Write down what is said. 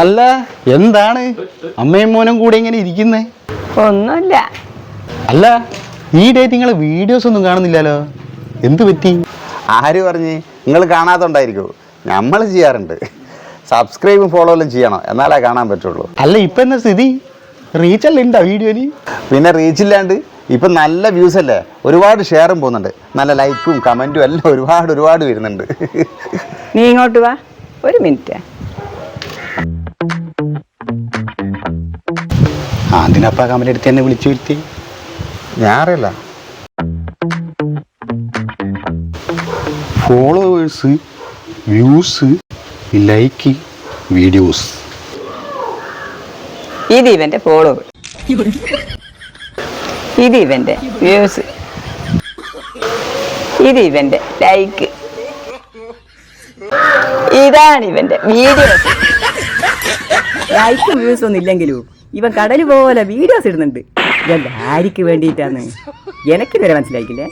അല്ല എന്താണ് അമ്മയും മോനും കൂടെ ഇങ്ങനെ ഇരിക്കുന്നേ? ഒന്നുമില്ല. അല്ല ഈ ഡേറ്റ് നിങ്ങൾ വീഡിയോസ് ഒന്നും കാണുന്നില്ലല്ലോ, എന്ത് പറ്റി? ആര് പറഞ്ഞ്? നിങ്ങൾ കാണാത്തോണ്ടായിരിക്കും, നമ്മൾ ചെയ്യാറുണ്ട്. സബ്സ്ക്രൈബും ഫോളോ എല്ലാം ചെയ്യണം, എന്നാലേ കാണാൻ പറ്റുള്ളൂ. അല്ല ഇപ്പൊ എന്നാ സ്ഥിതി, റീച്ചെല്ലാം ഉണ്ടോ വീഡിയോയില്? പിന്നെ റീച്ചില്ലാണ്ട് ഇപ്പം നല്ല വ്യൂസ് അല്ലേ, ഒരുപാട് ഷെയറും പോകുന്നുണ്ട്, നല്ല ലൈക്കും കമൻറ്റും എല്ലാം ഒരുപാട് വരുന്നുണ്ട്. നീ ഇങ്ങോട്ട് വാ, ഒരു മിനിറ്റ്. അതിനപ്പ കമന്റ് എടുത്ത് എന്നെ വിളിച്ചു വരുത്തി? ഞാൻ അറിയില്ല. Followers, views, like, videos. ഇത് ഇവന്റെ ഫോളോവേഴ്സ്, ഇത് ഇവന്റെ വ്യൂസ്, ഇത് ഇവന്റെ ലൈക്ക്, ഇതാണ് ഇവന്റെ വീഡിയോസ്. ലൈക്കും വ്യൂസ് ഒന്നും ഇല്ലെങ്കിലും ഇവൻ കടല് പോലെ വീഡിയോസ് ഇടുന്നുണ്ട്. ഇതെന്താ ആർക്ക് വേണ്ടിയിട്ടാന്ന് എനിക്കിതുവരെ മനസ്സിലായിക്കില്ലേ?